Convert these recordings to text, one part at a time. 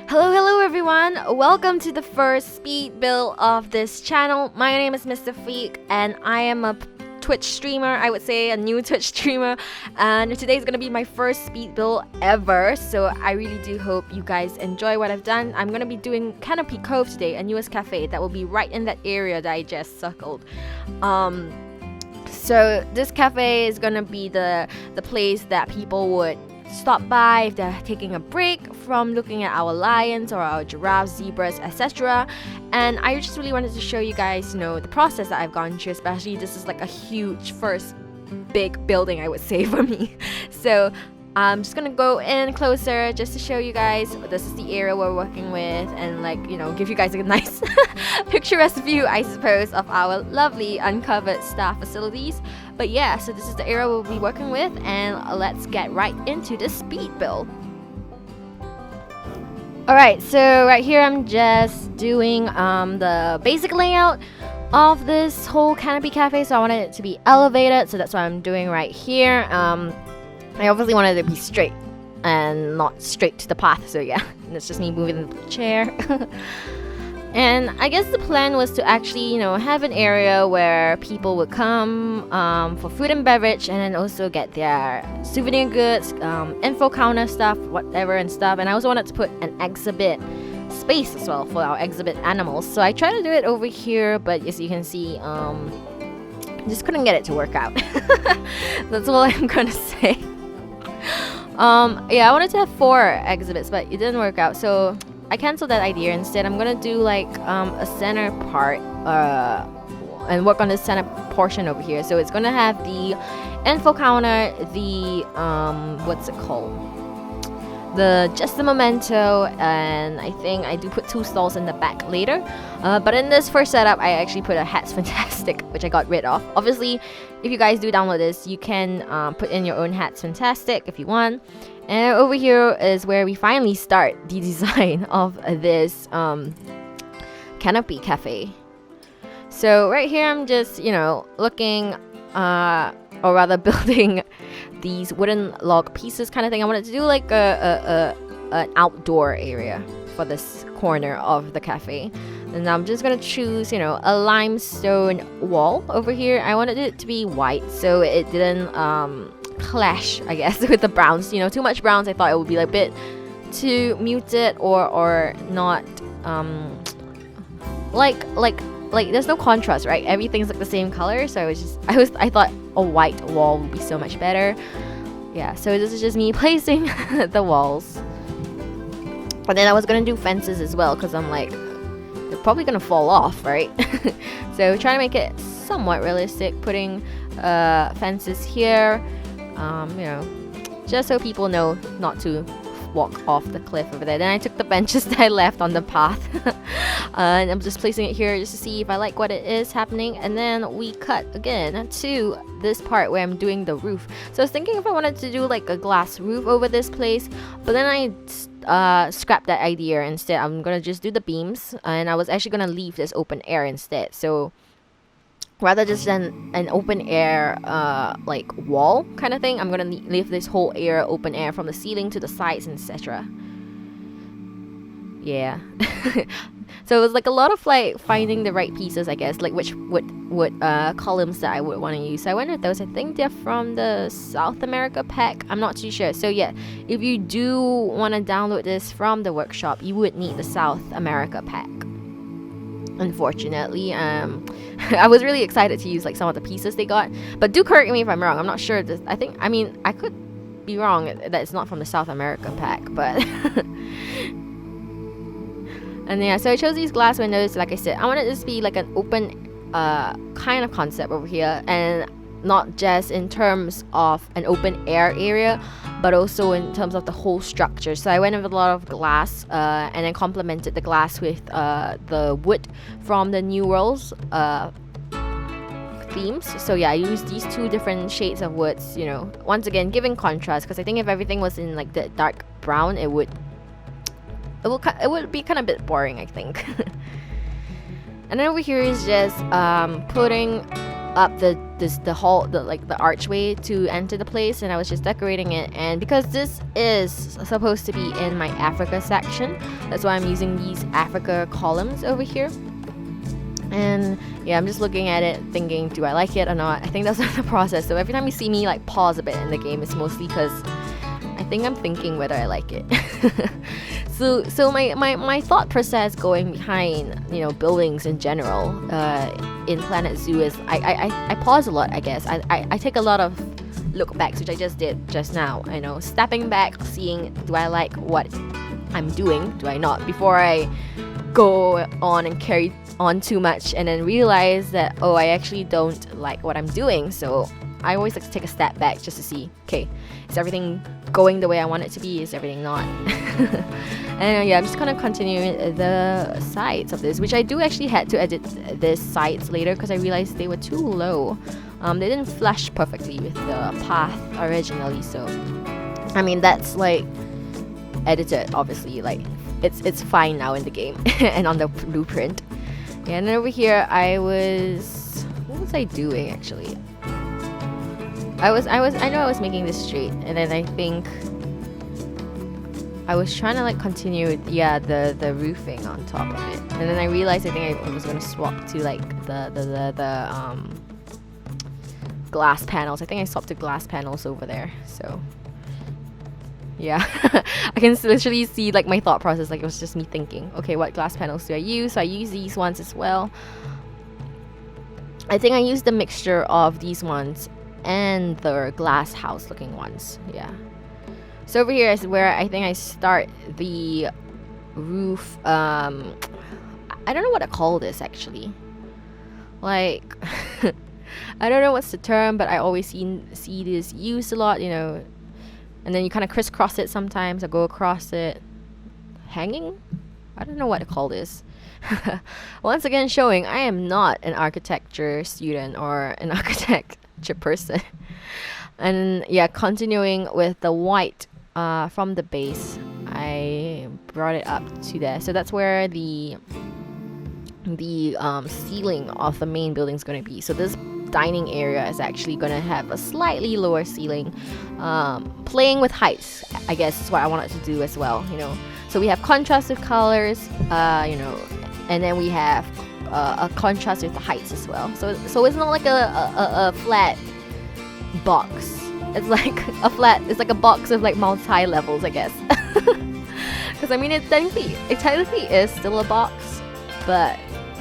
Hello everyone! Welcome to the first speed build of this channel. My name is Mystifiq and I am a Twitch streamer, I would say a new Twitch streamer, and today is gonna be my first speed build ever, so I really do hope you guys enjoy what I've done. I'm gonna be doing Canopy Cove today, a newest cafe that will be right in that area that I just circled. So this cafe is gonna be the place that people would stop by if they're taking a break from looking at our lions or our giraffes, zebras, etc. And I just really wanted to show you guys, the process that I've gone through, especially this is like a huge first big building, I would say, for me. So I'm just gonna go in closer just to show you guys this is the area we're working with, and give you guys a nice picturesque view, I suppose, of our lovely uncovered staff facilities. But yeah, so this is the area we'll be working with, and let's get right into the speed build. Alright, so right here I'm just doing the basic layout of this whole Canopy Cafe. So I wanted it to be elevated, so that's what I'm doing right here. I obviously wanted it to be straight and not straight to the path, so yeah, it's just me moving the chair. And I guess the plan was to actually, have an area where people would come for food and beverage, and then also get their souvenir goods, info counter stuff, whatever and stuff. And I also wanted to put an exhibit space as well for our exhibit animals. So I tried to do it over here, but as you can see, just couldn't get it to work out. That's all I'm gonna say. Yeah, I wanted to have 4 exhibits, but it didn't work out, so I canceled that idea. Instead, I'm gonna do a center part and work on the center portion over here. So it's gonna have the info counter, the what's it called, just the memento, and I think I do put 2 stalls in the back later. But in this first setup, I actually put a Hats Fantastic, which I got rid of. Obviously, if you guys do download this, you can put in your own Hats Fantastic if you want. And over here is where we finally start the design of this Canopy Cafe. So right here I'm just, looking, or rather building these wooden log pieces kind of thing. I wanted to do like an outdoor area for this corner of the cafe. And I'm just gonna choose, a limestone wall over here. I wanted it to be white so it didn't clash, I guess, with the browns. Too much browns, I thought it would be a bit too muted or not there's no contrast, right? Everything's like the same color, so I thought a white wall would be so much better. Yeah, so this is just me placing the walls. But then I was gonna do fences as well, because I'm like, they're probably gonna fall off, right? So trying to make it somewhat realistic, putting fences here, just so people know not to walk off the cliff over there. Then I took the benches that I left on the path and I'm just placing it here just to see if I like what it is happening. And then we cut again to this part where I'm doing the roof. So I was thinking if I wanted to do like a glass roof over this place, but then I scrapped that idea. Instead, I'm gonna just do the beams, and I was actually gonna leave this open air instead. So rather just than an open air wall kind of thing, I'm gonna leave this whole area open air from the ceiling to the sides, etc. Yeah. So it was like a lot of finding the right pieces, I guess, like which columns that I would want to use. So I went with those. I think they're from the South America pack, I'm not too sure. So yeah, if you do want to download this from the workshop, you would need the South America pack. Unfortunately, I was really excited to use some of the pieces they got, but do correct me if I'm wrong. I'm not sure. I could be wrong that it's not from the South America pack, but and yeah, so I chose these glass windows. Like I said, I wanted this to be like an open kind of concept over here, and not just in terms of an open air area, but also in terms of the whole structure. So I went with a lot of glass, and then complemented the glass with the wood from the New World's themes. So yeah, I used these 2 different shades of woods, once again giving contrast, because I think if everything was in the dark brown, it would be kind of a bit boring, I think. And then over here is just putting up the hall, the archway to enter the place, and I was just decorating it. And because this is supposed to be in my Africa section, that's why I'm using these Africa columns over here. And yeah, I'm just looking at it thinking, do I like it or not? I think that's the process. So every time you see me like pause a bit in the game, it's mostly because I think I'm thinking whether I like it. So my thought process going behind, you know, buildings in general in Planet Zoo is I pause a lot, I guess. I take a lot of look backs, which I just did just now, you know, stepping back, seeing, do I like what I'm doing, do I not, before I go on and carry on too much and then realize that, oh, I actually don't like what I'm doing. So I always like to take a step back just to see, okay, is everything going the way I want it to be? Is everything not? And yeah, I'm just gonna continue the sides of this, which I do actually had to edit this sides later because I realized they were too low. They didn't flush perfectly with the path originally, so I mean that's like edited, obviously, like it's fine now in the game and on the blueprint. Yeah, and then over here what was I doing actually? I know I was making this straight, and then I think I was trying to like continue with, yeah, the roofing on top of it, and then I realized I think I was gonna swap to like the glass panels. I think I swapped to glass panels over there. So yeah, I can literally see like my thought process. Like it was just me thinking, okay, what glass panels do I use? So I use these ones as well. I think I used the mixture of these ones and the glass house looking ones. Yeah. So over here is where I think I start the roof. I don't know what to call this actually. Like, I don't know what's the term, but I always see this used a lot, you know. And then you kind of crisscross it sometimes, or go across it. Hanging? I don't know what to call this. Once again, showing I am not an architecture student or an architecture person. And yeah, continuing with the white from the base, I brought it up to there. So that's where the ceiling of the main building is going to be. So this dining area is actually going to have a slightly lower ceiling, playing with heights, I guess is what I wanted to do as well, you know. So we have contrasted colors, you know, and then we have a contrast with the heights as well. So it's not like a flat box. It's like it's like a box of like multi levels, I guess. Because I mean, it technically is still a box, but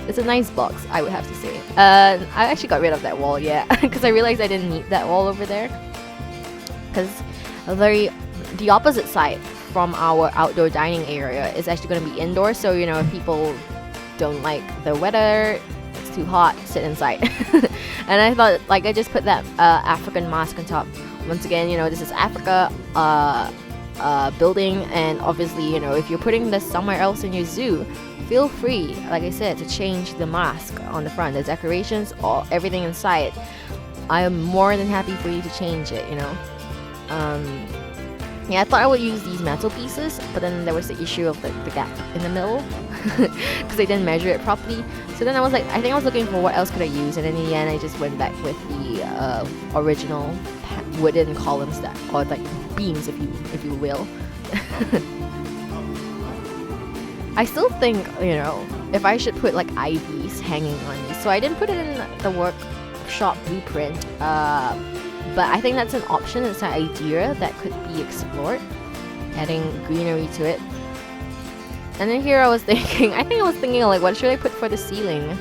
it's a nice box, I would have to say. I actually got rid of that wall, yeah, because I realized I didn't need that wall over there. Because the opposite side from our outdoor dining area is actually going to be indoor. So, you know, if people don't like the weather, it's too hot, sit inside. And I thought, like, I just put that African mask on top. Once again, you know, this is Africa building, and obviously, you know, if you're putting this somewhere else in your zoo, feel free, like I said, to change the mask on the front, the decorations, or everything inside. I am more than happy for you to change it, you know. Yeah, I thought I would use these metal pieces, but then there was the issue of the gap in the middle because I didn't measure it properly. So then I was like, I think I was looking for what else could I use, and in the end I just went back with the original wooden columns, that, or like beams, if you will. I still think, you know, if I should put like ivies hanging on these. So I didn't put it in the workshop blueprint, but I think that's an option. It's an idea that could be explored, adding greenery to it. And then here I was thinking, like, what should I put for the ceiling?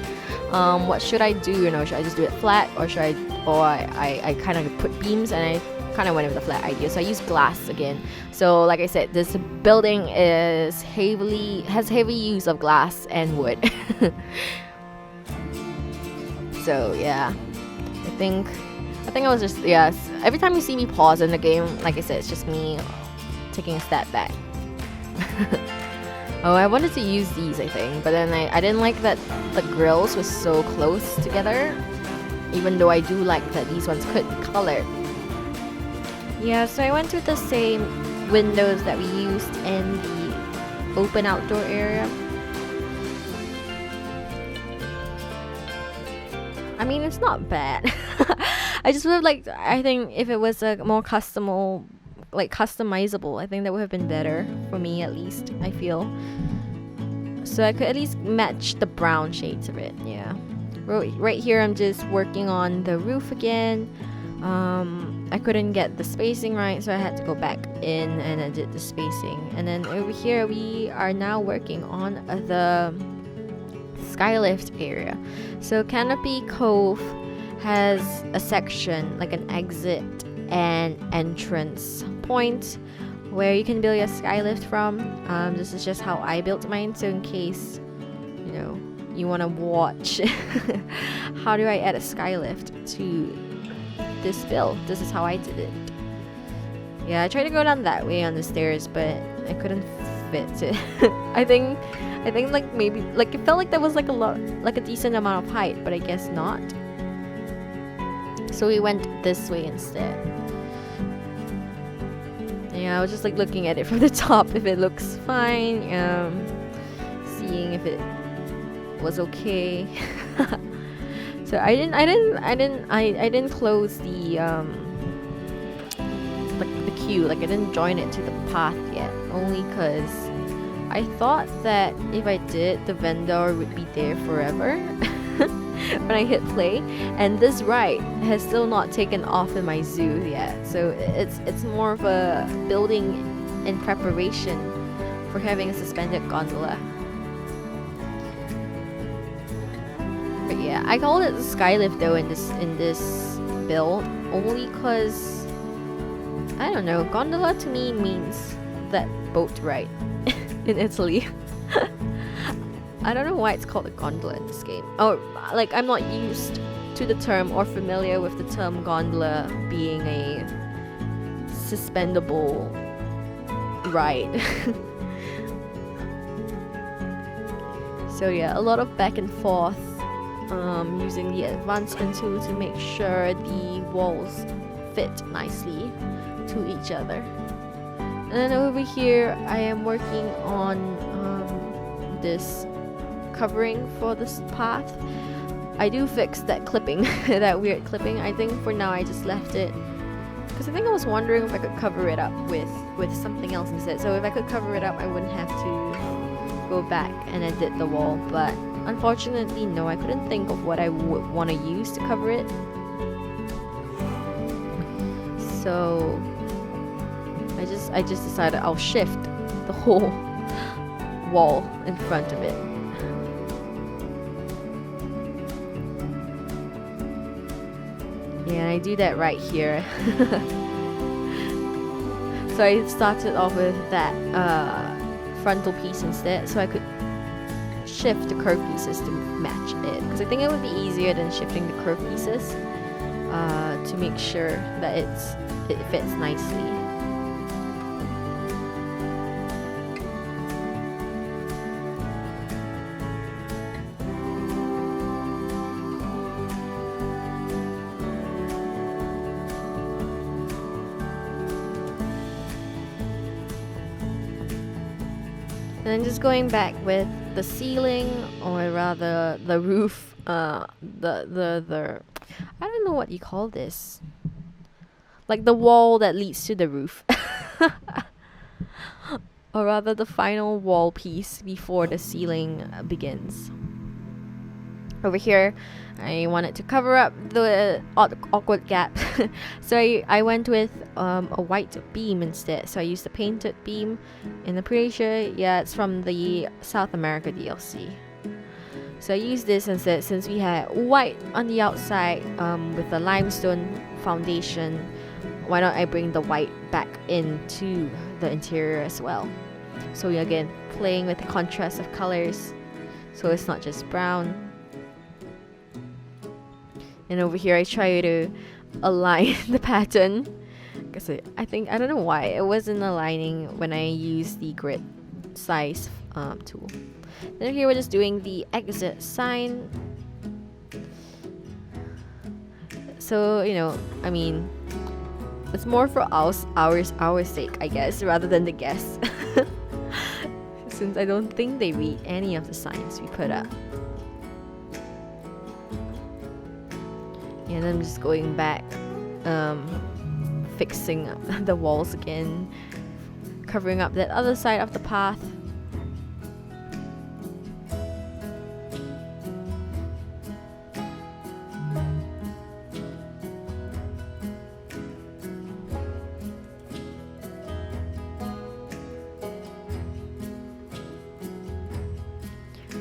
What should I do? You know, should I just do it flat, or should I kind of put beams? And I kind of went with the flat idea. So I used glass again. So like I said, this building has heavy use of glass and wood. So yeah, I think I was just, yes. Every time you see me pause in the game, like I said, it's just me taking a step back. Oh, I wanted to use these, I think, but then I didn't like that the grills were so close together, even though I do like that these ones could be colored. Yeah, so I went with the same windows that we used in the open outdoor area. I mean, it's not bad. I just would have liked, I think if it was a more customizable, I think that would have been better for me, at least, I feel. So I could at least match the brown shades of it. Yeah. Right here, I'm just working on the roof again. I couldn't get the spacing right, so I had to go back in and I did the spacing. And then over here, we are now working on the skylift area. So Canopy Cove has a section, like an exit and entrance point, where you can build your skylift from. This is just how I built mine, so in case, you know, you want to watch how do I add a skylift to this build, this is how I did it. Yeah, I tried to go down that way on the stairs, but I couldn't fit it. I think like maybe, like, it felt like that was like a decent amount of height, but I guess not. So we went this way instead. Yeah, I was just like looking at it from the top if it looks fine, seeing if it was okay. So I didn't close the like the queue, like I didn't join it to the path yet, only because I thought that if I did, the vendor would be there forever when I hit play, and this ride has still not taken off in my zoo yet, so it's more of a building in preparation for having a suspended gondola. But yeah, I called it the skylift though in this build, only cause I don't know, gondola to me means that boat ride in Italy. I don't know why it's called a gondola in this game. Or like, I'm not used to the term or familiar with the term gondola being a suspendable ride. So yeah, a lot of back and forth, using the advancement tool to make sure the walls fit nicely to each other. And then over here, I am working on this covering for this path. I do fix that clipping, that weird clipping. I think for now I just left it because I think I was wondering if I could cover it up with something else instead. So if I could cover it up, I wouldn't have to go back and edit the wall. But unfortunately, no, I couldn't think of what I would want to use to cover it. So I just decided I'll shift the whole wall in front of it. Yeah, I do that right here. So I started off with that frontal piece instead, so I could shift the curved pieces to match it, because I think it would be easier than shifting the curved pieces to make sure that it fits nicely. And then just going back with the ceiling, or rather the roof, the I don't know what you call this, like the wall that leads to the roof. Or rather the final wall piece before the ceiling begins. Over here, I wanted to cover up the awkward gap. So I went with a white beam instead. So I used the painted beam in the Pretty yeah, it's from the South America DLC. So I used this instead, since we had white on the outside with the limestone foundation. Why not I bring the white back into the interior as well? So again, playing with the contrast of colors, so it's not just brown. And over here, I try to align the pattern, because I don't know why it wasn't aligning when I used the grid size tool. Then here we're just doing the exit sign. So, you know, I mean, it's more for our sake, I guess, rather than the guests. Since I don't think they read any of the signs we put up. And I'm just going back, fixing the walls again, covering up that other side of the path.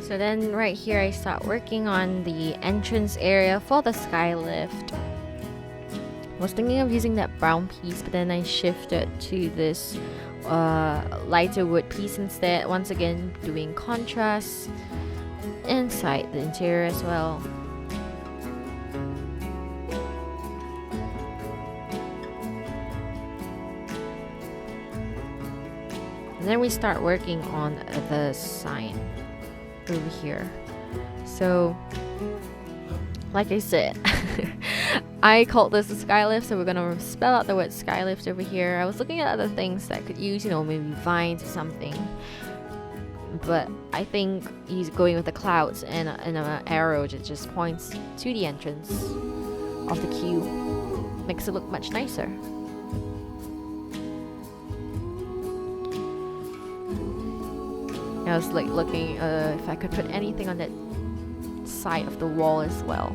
So then right here I start working on the entrance area for the sky lift. I was thinking of using that brown piece, but then I shifted to this lighter wood piece instead. Once again, doing contrast inside the interior as well. And then we start working on the sign over here. So like I said, I called this a skylift, so we're gonna spell out the word skylift over here. I was looking at other things that I could use, you know, maybe vines or something, but I think he's going with the clouds and an arrow that just points to the entrance of the cube. Makes it look much nicer. I was like looking if I could put anything on that side of the wall as well.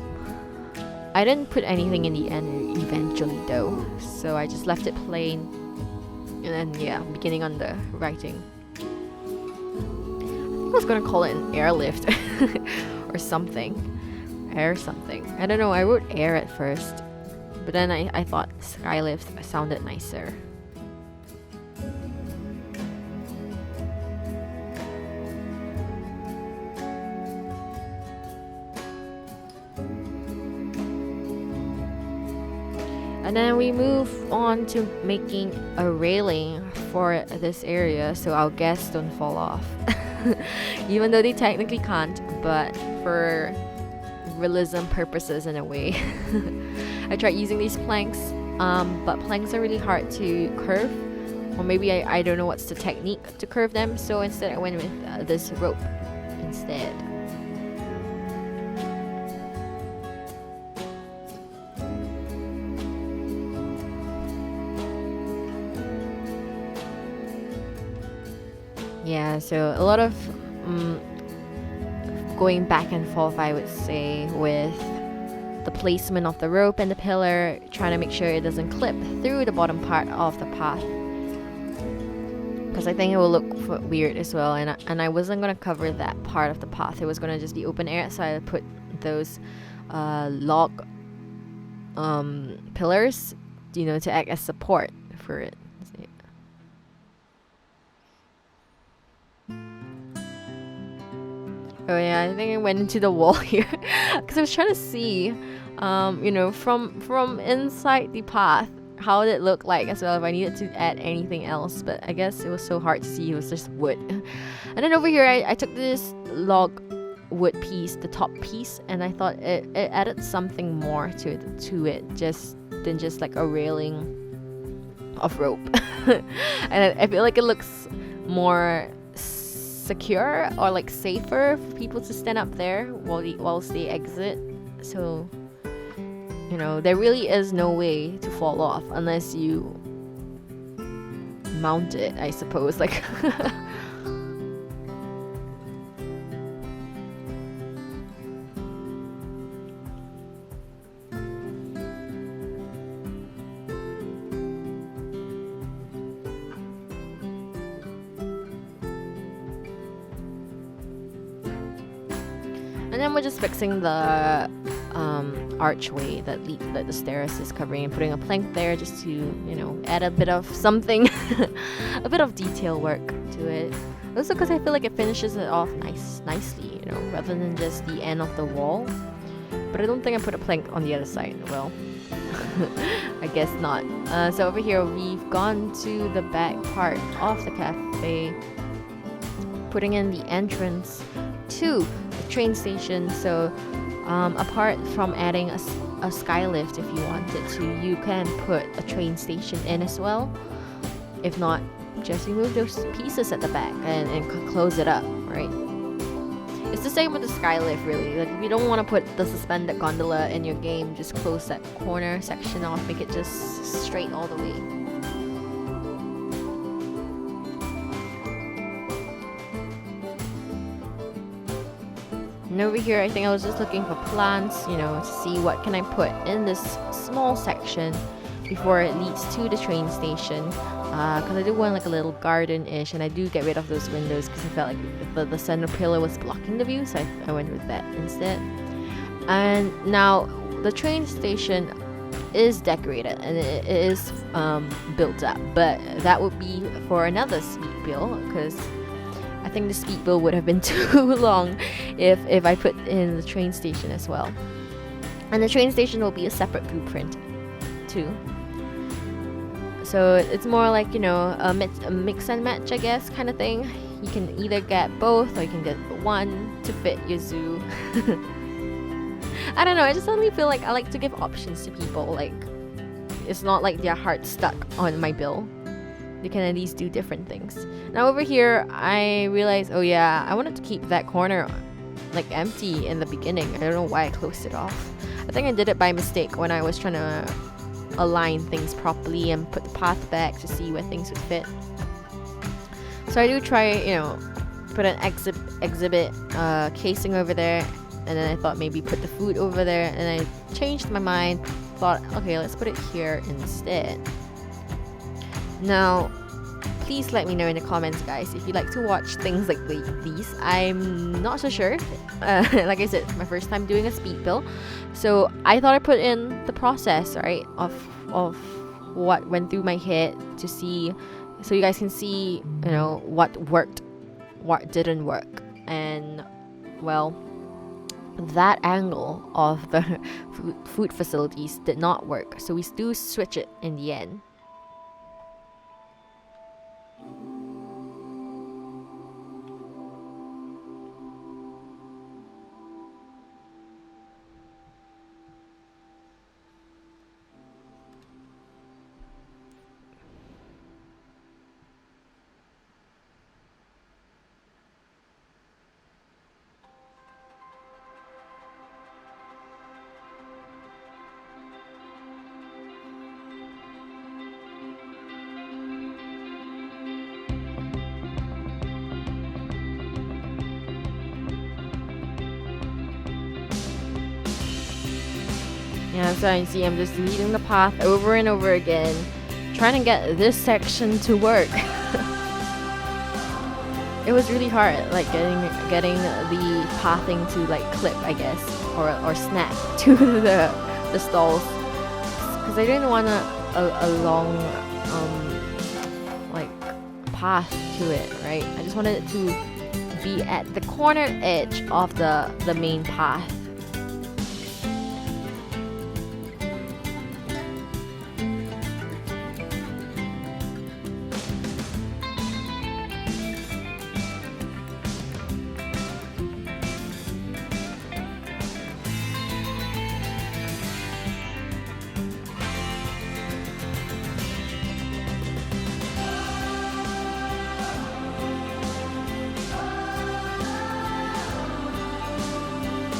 I didn't put anything in the end eventually though, so I just left it plain. And then yeah, beginning on the writing. I think I was gonna call it an airlift or something. Air something. I don't know, I wrote air at first, but then I thought skylift sounded nicer. And then we move on to making a railing for this area so our guests don't fall off. Even though they technically can't, but for realism purposes in a way. I tried using these planks, but planks are really hard to curve. Or maybe I don't know what's the technique to curve them, so instead I went with this rope instead. Yeah, so a lot of going back and forth, I would say, with the placement of the rope and the pillar, trying to make sure it doesn't clip through the bottom part of the path, because I think it will look weird as well, and I wasn't going to cover that part of the path. It was going to just be open air, so I put those log pillars, you know, to act as support for it. Oh yeah, I think I went into the wall here because I was trying to see, you know, from inside the path, how did it look like as well if I needed to add anything else. But I guess it was so hard to see, it was just wood. And then over here, I took this log wood piece, the top piece, and I thought it added something more to it than just like a railing of rope. And I feel like it looks more secure or like safer for people to stand up there whilst they exit. So, you know, there really is no way to fall off unless you mount it, I suppose. Like and then we're just fixing the archway that the stairs is covering and putting a plank there just to, you know, add a bit of something, a bit of detail work to it. Also because I feel like it finishes it off nicely, you know, rather than just the end of the wall. But I don't think I put a plank on the other side. Well, I guess not. So over here we've gone to the back part of the cafe, putting in the entrance to the train station. So apart from adding a skylift, if you wanted to, you can put a train station in as well. If not, just remove those pieces at the back and close it up, right? It's the same with the skylift, really. Like, if you don't want to put the suspended gondola in your game, just close that corner section off, make it just straight all the way. And over here, I think I was just looking for plants, you know, to see what can I put in this small section before it leads to the train station. Because I do want like a little garden-ish, and I do get rid of those windows because I felt like the center pillar was blocking the view, so I went with that instead. And now the train station is decorated and it is built up, but that would be for another speed build, because I think the speed build would have been too long if I put in the train station as well. And the train station will be a separate blueprint too. So it's more like, you know, a mix and match, I guess, kind of thing. You can either get both or you can get one to fit your zoo. I don't know, I just suddenly feel like I like to give options to people. Like, it's not like their heart's stuck on my bill. They can at least do different things. Now over here, I realized, oh yeah, I wanted to keep that corner like empty in the beginning. I don't know why I closed it off. I think I did it by mistake when I was trying to align things properly and put the path back to see where things would fit. So I do try, you know, put an exhibit casing over there, and then I thought maybe put the food over there, and I changed my mind, thought, okay, let's put it here instead. Now, please let me know in the comments, guys, if you like to watch things like these. I'm not so sure. Like I said, it's my first time doing a speed build, so I thought I put in the process, right, of what went through my head to see, so you guys can see, you know, what worked, what didn't work, and well, that angle of the food facilities did not work, so we do switch it in the end. Yeah, so you see, I'm just leading the path over and over again, trying to get this section to work. It was really hard, like getting the pathing to like clip, I guess, or snap to the stalls, because I didn't want a long like path to it, right? I just wanted it to be at the corner edge of the main path.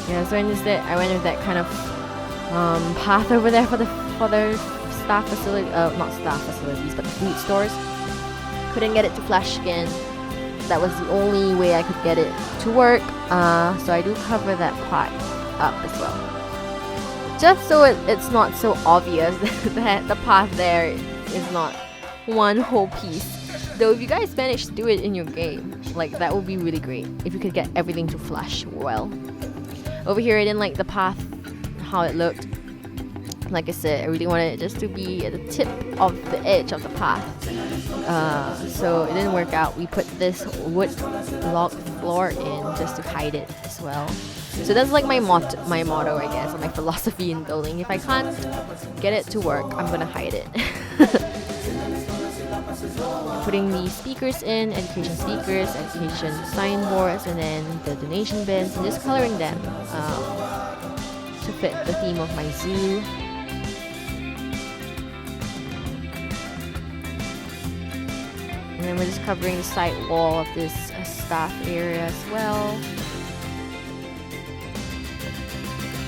Yeah, so instead I went with that kind of path over there for the staff facility, not staff facilities, but the food stores. Couldn't get it to flash again. That was the only way I could get it to work. So I do cover that part up as well, just so it's not so obvious that the path there is not one whole piece. Though if you guys manage to do it in your game, like, that would be really great if you could get everything to flash well. Over here, I didn't like the path, how it looked. Like I said, I really wanted it just to be at the tip of the edge of the path. So it didn't work out. We put this wood block floor in just to hide it as well. So that's like my motto, I guess, or my philosophy in building. If I can't get it to work, I'm gonna hide it. Putting the speakers in, education speakers, education signboards, and then the donation bins, and just coloring them to fit the theme of my zoo. And then we're just covering the side wall of this staff area as well.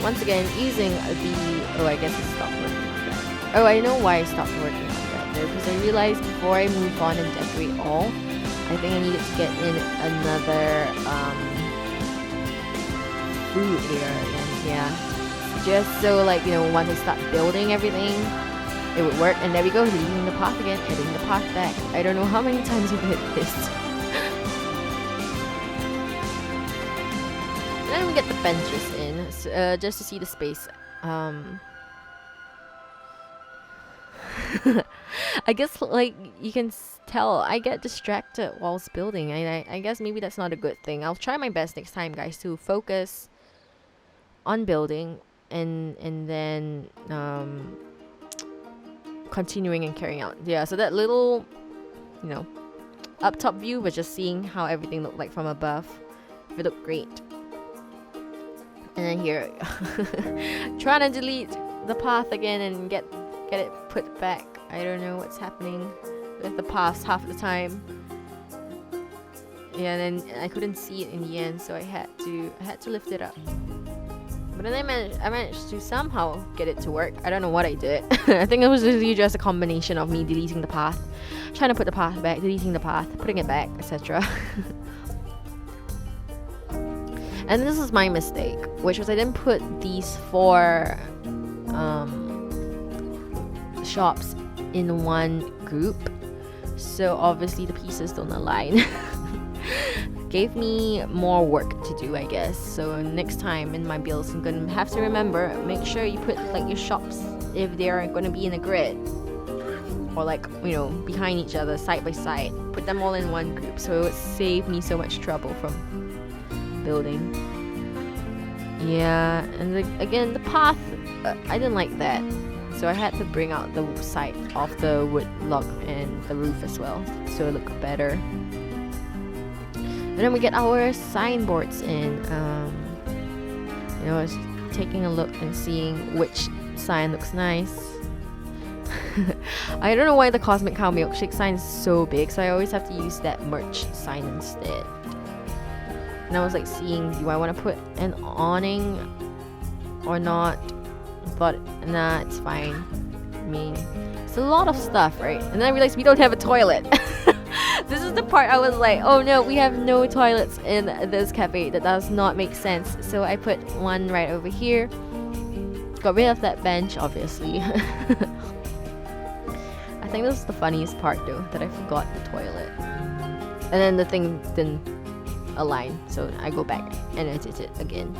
once again using the, oh, I guess it stopped working on that. Oh, I know why I stopped working on that though, because I realized before I move on and decorate all, I think I needed to get in another food area, and yeah, just so like, you know, once I start building everything, it would work. And there we go, leaving the path again, adding the path back. I don't know how many times we've hit this. And then we get the benches in, so, just to see the space. I guess like you can tell, I get distracted whilst building. I guess maybe that's not a good thing. I'll try my best next time, guys, to focus on building and then continuing and carrying out. Yeah, so that little, you know, up top view was just seeing how everything looked like from above. It looked great. And then here, trying to delete the path again and get it put back. I don't know what's happening with the paths half the time. Yeah, and then I couldn't see it in the end, so I had to lift it up. But then I managed to somehow get it to work. I don't know what I did. I think it was really just a combination of me deleting the path, trying to put the path back, deleting the path, putting it back, etc. And this is my mistake, which was I didn't put these 4 shops in one group, so obviously the pieces don't align. Gave me more work to do, I guess. So next time in my builds, I'm gonna have to remember, make sure you put like your shops, if they're gonna be in a grid or like, you know, behind each other, side by side, put them all in one group, so it would save me so much trouble from building. Yeah, and again, the path, I didn't like that, so I had to bring out the side of the wood log and the roof as well, so it looked better. And then we get our signboards in. You know, I was taking a look and seeing which sign looks nice. I don't know why the Cosmic Cow Milkshake sign is so big, so I always have to use that merch sign instead. And I was like seeing, do I want to put an awning or not? I thought, nah, it's fine. I mean, it's a lot of stuff, right? And then I realized we don't have a toilet. This is the part I was like, oh no, we have no toilets in this cafe. That does not make sense. So I put one right over here. Got rid of that bench, obviously. I think this is the funniest part though, that I forgot the toilet. And then the thing didn't align, so I go back and edit it again.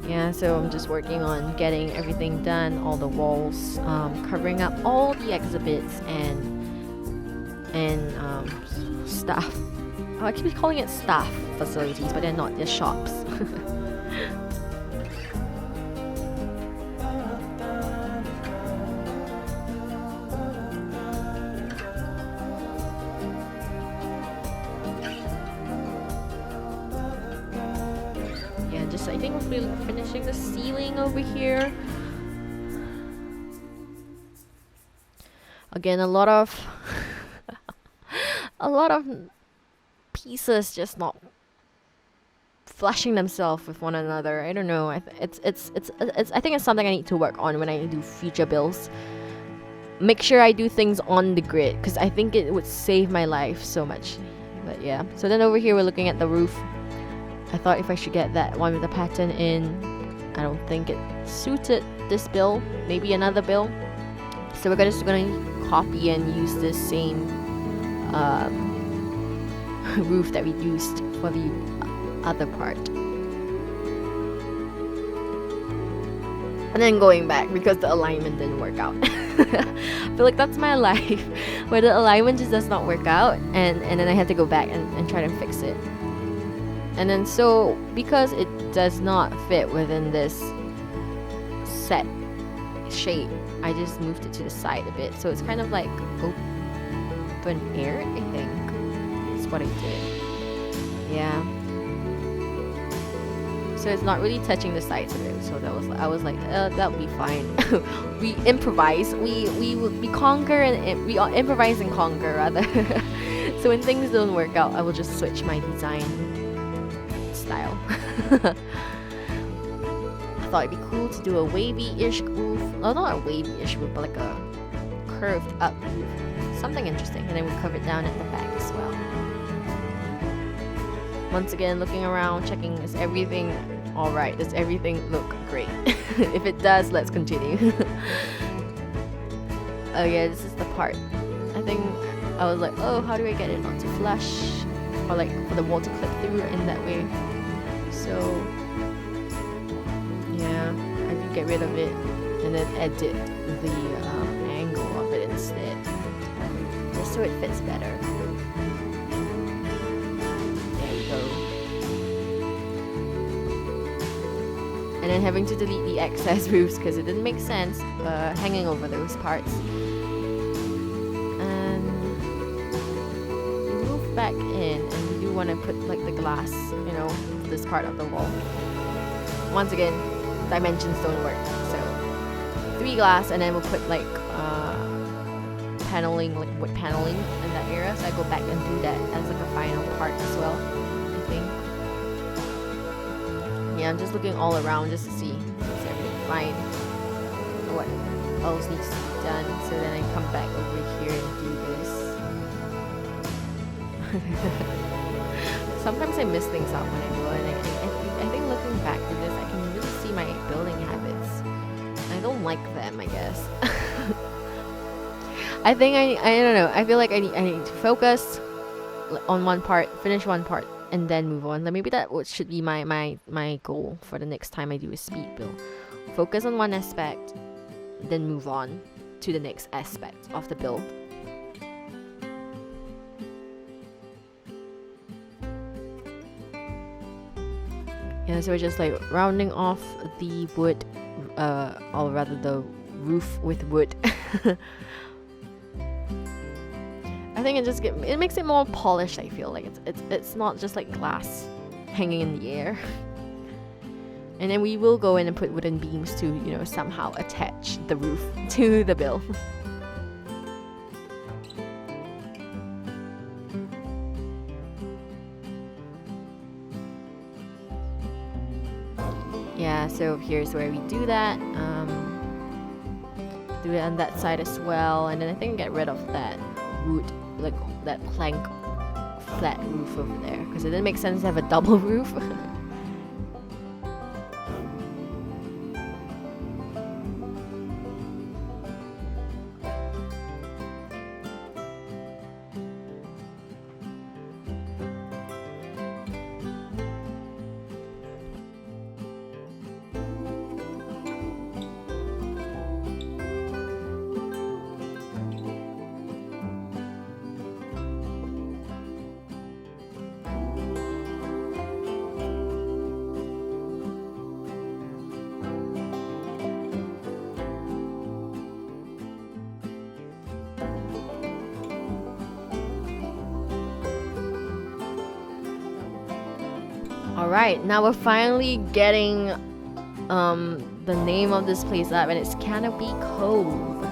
Yeah, so I'm just working on getting everything done, all the walls, covering up all the exhibits and staff. Oh, I keep calling it staff facilities, but they're not, they're shops. I think we're finishing the ceiling over here. Again, a lot of pieces just not flashing themselves with one another. I don't know. I think it's something I need to work on when I do future builds. Make sure I do things on the grid, because I think it would save my life so much. But yeah. So then over here we're looking at the roof. I thought if I should get that one with the pattern in. I don't think it suited this build. Maybe another build. So we're just gonna copy and use this same roof that we used for the other part. And then going back because the alignment didn't work out. I feel like that's my life, where the alignment just does not work out, and then I had to go back and try to fix it. And then so because it does not fit within this set shape, I just moved it to the side a bit, so it's kind of like open air, I think. That's what I did. Yeah. So it's not really touching the sides of it. So I was like, that'll be fine. We improvise. We conquer and we improvise and conquer rather. So when things don't work out, I will just switch my design style. I thought it'd be cool to do a wavy-ish roof. Well, not a wavy-ish roof, but like a curved up roof. Something interesting. And then we'll cover it down at the back as well. Once again, looking around, checking, is everything alright? Does everything look great? If it does, let's continue. Oh yeah, this is the part. I think I was like, oh, how do I get it not to flush? Or like for the wall to clip through in that way. So yeah, I can get rid of it and then edit the angle of it instead. Just so it fits better. And then having to delete the excess roofs because it didn't make sense hanging over those parts. And move back in, and we do want to put like the glass, you know, this part of the wall. Once again, dimensions don't work, so 3 glass, and then we'll put like paneling, like wood paneling in that area. So I go back and do that as like a final part as well, I think. Yeah, I'm just looking all around just to see is everything fine, what else needs to be done. So then I come back over here and do this. Sometimes I miss things out when I go, and I think looking back to this, I can really see my building habits. I don't like them, I guess. I think I don't know. I feel like I need to focus on one part, finish one part, and then move on. Like maybe that should be my goal for the next time I do a speed build. Focus on one aspect, then move on to the next aspect of the build. Yeah, so we're just like rounding off the wood, or rather the roof with wood. I think it makes it more polished. I feel like it's not just like glass hanging in the air. And then we will go in and put wooden beams to, you know, somehow attach the roof to the bill. Yeah, so here's where we do that. Do it on that side as well, and then I think get rid of that wood, like that plank flat roof over there, because it didn't make sense to have a double roof. Alright, now we're finally getting the name of this place up, and it's Canopy Cove.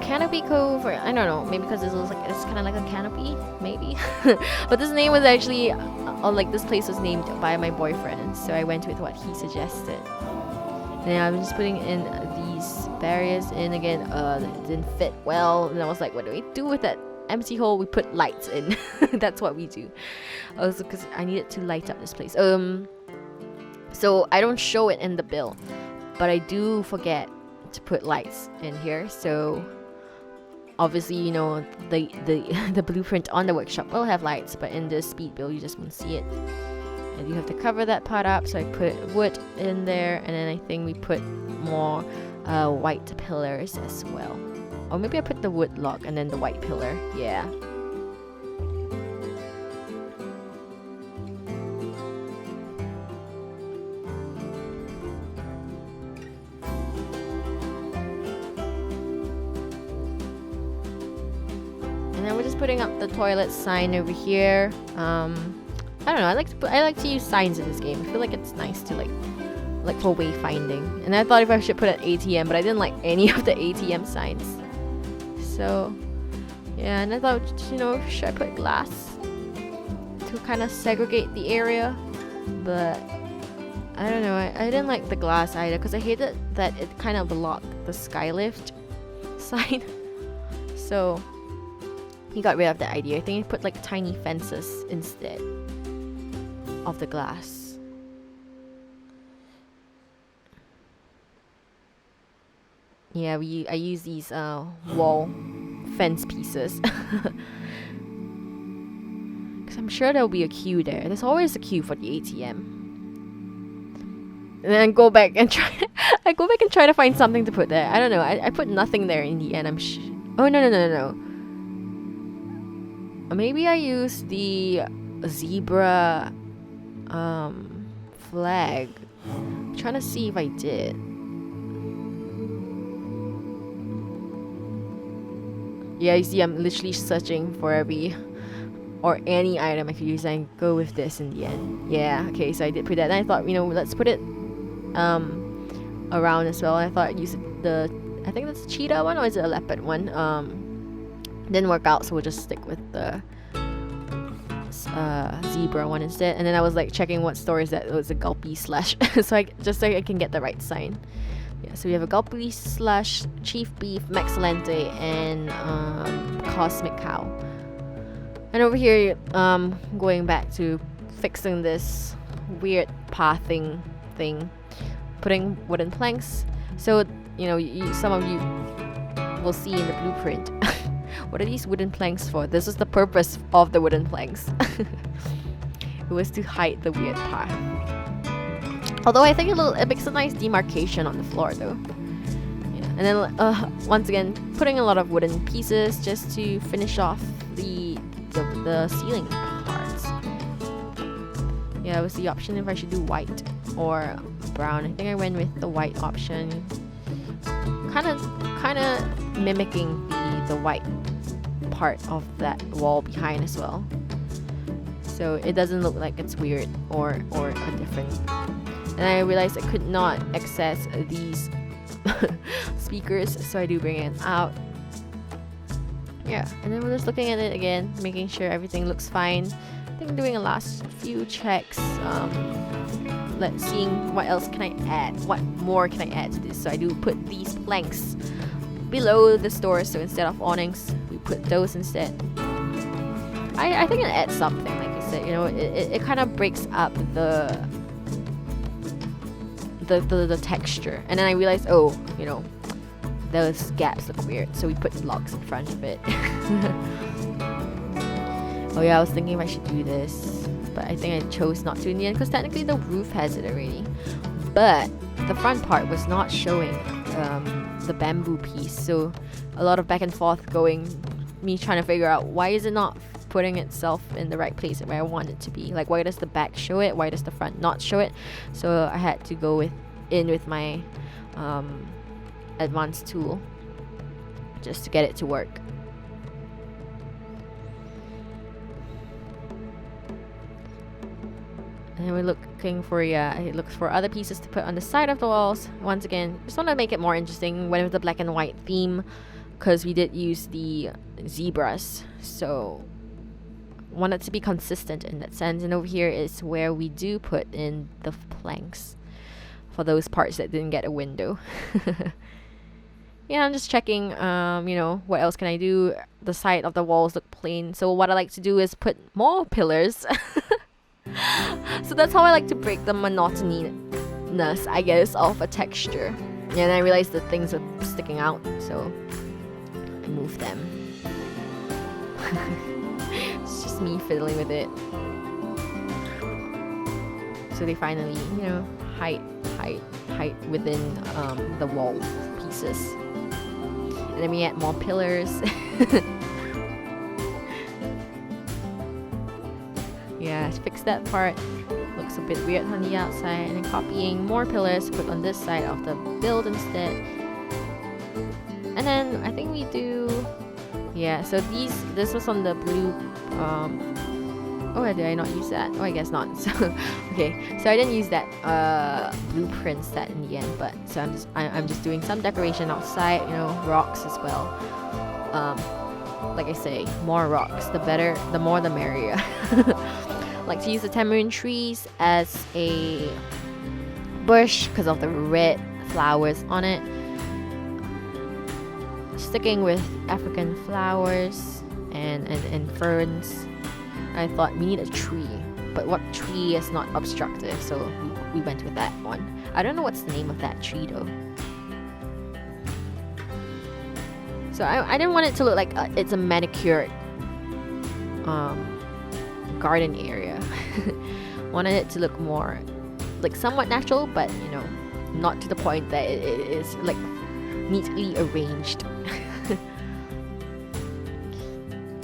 Canopy Cove, or I don't know, maybe because it looks like it's kind of like a canopy, maybe. But this name was actually, like this place was named by my boyfriend, so I went with what he suggested. And I'm just putting in these barriers in again. It didn't fit well, and I was like, what do we do with that empty hole? We put lights in. That's what we do. Also because I needed to light up this place. So I don't show it in the bill, but I do forget to put lights in here. So obviously, you know, the blueprint on the workshop will have lights, but in the speed build you just won't see it, and you have to cover that part up. So I put wood in there, and then I think we put more white pillars as well. Or maybe I put the wood log and then the white pillar. Yeah. putting up the toilet sign over here. I don't know. I like to use signs in this game. I feel like it's nice to like for wayfinding. And I thought if I should put an ATM, but I didn't like any of the ATM signs. So yeah, and I thought, you know, should I put glass to kind of segregate the area? But I don't know. I didn't like the glass either because I hated that it kind of blocked the skylift sign. So he got rid of that idea. I think he put like tiny fences instead of the glass. Yeah, I use these wall fence pieces. Because I'm sure there'll be a queue there. There's always a queue for the ATM. And then go back and try to find something to put there. I don't know. I put nothing there in the end. Oh no. Maybe I used the zebra flag. I'm trying to see if I did. Yeah, you see, I'm literally searching for any item I could use and go with this in the end. Yeah, okay, so I did put that. And I thought, you know, let's put it around as well. I thought I'd use I think that's a cheetah one, or is it a leopard one? Didn't work out, so we'll just stick with the zebra one instead. And then I was like checking what store is that. It was a gulpy slash so I can get the right sign. Yeah, so we have a gulpy slash chief beef, maxilente, and cosmic cow. And over here, going back to fixing this weird pathing thing, putting wooden planks. So, you know, some of you will see in the blueprint. What are these wooden planks for? This was the purpose of the wooden planks. It was to hide the weird path. Although I think it makes a nice demarcation on the floor though. Yeah. And then once again, putting a lot of wooden pieces just to finish off the ceiling parts. Yeah, it was the option if I should do white or brown. I think I went with the white option. Kind of mimicking the white part of that wall behind as well. So it doesn't look like it's weird or a different. And I realized I could not access these speakers, so I do bring it out. Yeah, and then we're just looking at it again, making sure everything looks fine. I think doing a last few checks. Let's see what else can I add. What more can I add to this? So I do put these planks below the store. So instead of awnings, we put those instead. I think it adds something, like I said. You know, it kind of breaks up the texture. And then I realized, oh, you know, those gaps look weird, so we put blocks in front of it. Oh yeah, I was thinking if I should do this, but I think I chose not to in the end because technically the roof has it already. But the front part was not showing the bamboo piece, so a lot of back and forth going, me trying to figure out why is it not putting itself in the right place where I want it to be. Like, why does the back show it? Why does the front not show it? So I had to go with my advanced tool just to get it to work. And then we're looking for, it looks for other pieces to put on the side of the walls. Once again, just want to make it more interesting. Went with the black and white theme because we did use the zebras, so wanted to be consistent in that sense. And over here is where we do put in the planks for those parts that didn't get a window. Yeah, I'm just checking, you know, what else can I do? The side of the walls look plain, so what I like to do is put more pillars. So that's how I like to break the monotonous, I guess, of a texture. Yeah, and I realized the things are sticking out, so I moved them. It's just me fiddling with it. So they finally, you know, hide within the wall pieces. And then we add more pillars. Yeah, fix that part. Looks a bit weird on the outside. And then copying more pillars, put on this side of the build instead. And then I think we do, Yeah, so this was on the blue. Oh, did I not use that? Oh, I guess not. So, okay, so I didn't use that blueprint set in the end, but so I'm just doing some decoration outside, you know, rocks as well. Like I say, more rocks, the better, the more the merrier. Like to use the tamarind trees as a bush because of the red flowers on it. Sticking with African flowers and ferns. I thought we need a tree, but what tree is not obstructive, so we went with that one. I don't know what's the name of that tree though. So I didn't want it to look like it's a manicured garden area. Wanted it to look more like somewhat natural, but you know, not to the point that it is like neatly arranged.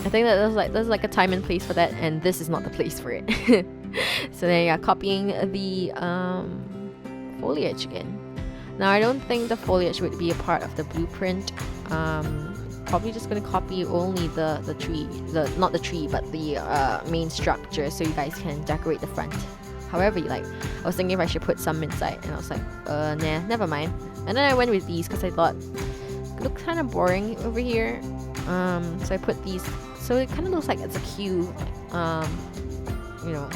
I think that there's like a time and place for that, and this is not the place for it. So then yeah, copying the foliage again. Now I don't think the foliage would be a part of the blueprint. Probably just gonna copy only the tree, not the tree, but the main structure, so you guys can decorate the front however you like. I was thinking if I should put some inside, and I was like, nah, never mind. And then I went with these because I thought it looked kind of boring over here. So I put these, so it kind of looks like it's a queue, you know,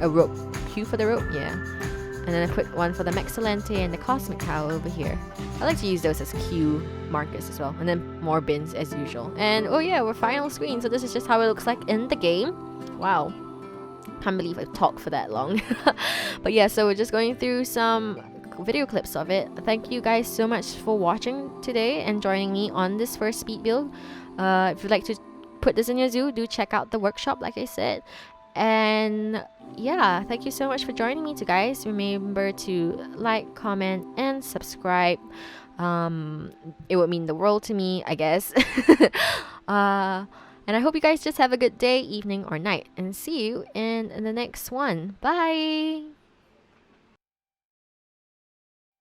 a rope, queue for the rope, yeah. And then I put one for the Maxilente and the Cosmic Cow over here. I like to use those as queue markers as well. And then more bins as usual. And oh yeah, we're final screen, so this is just how it looks like in the game. Wow. Can't believe I talked for that long. But yeah, so we're just going through some video clips of it. Thank you guys so much for watching today and joining me on this first speed build. If you'd like to put this in your zoo, do check out the workshop like I said. And yeah, thank you so much for joining me guys. Remember to like, comment, and subscribe. It would mean the world to me, I guess. And I hope you guys just have a good day, evening, or night, and see you in the next one. Bye.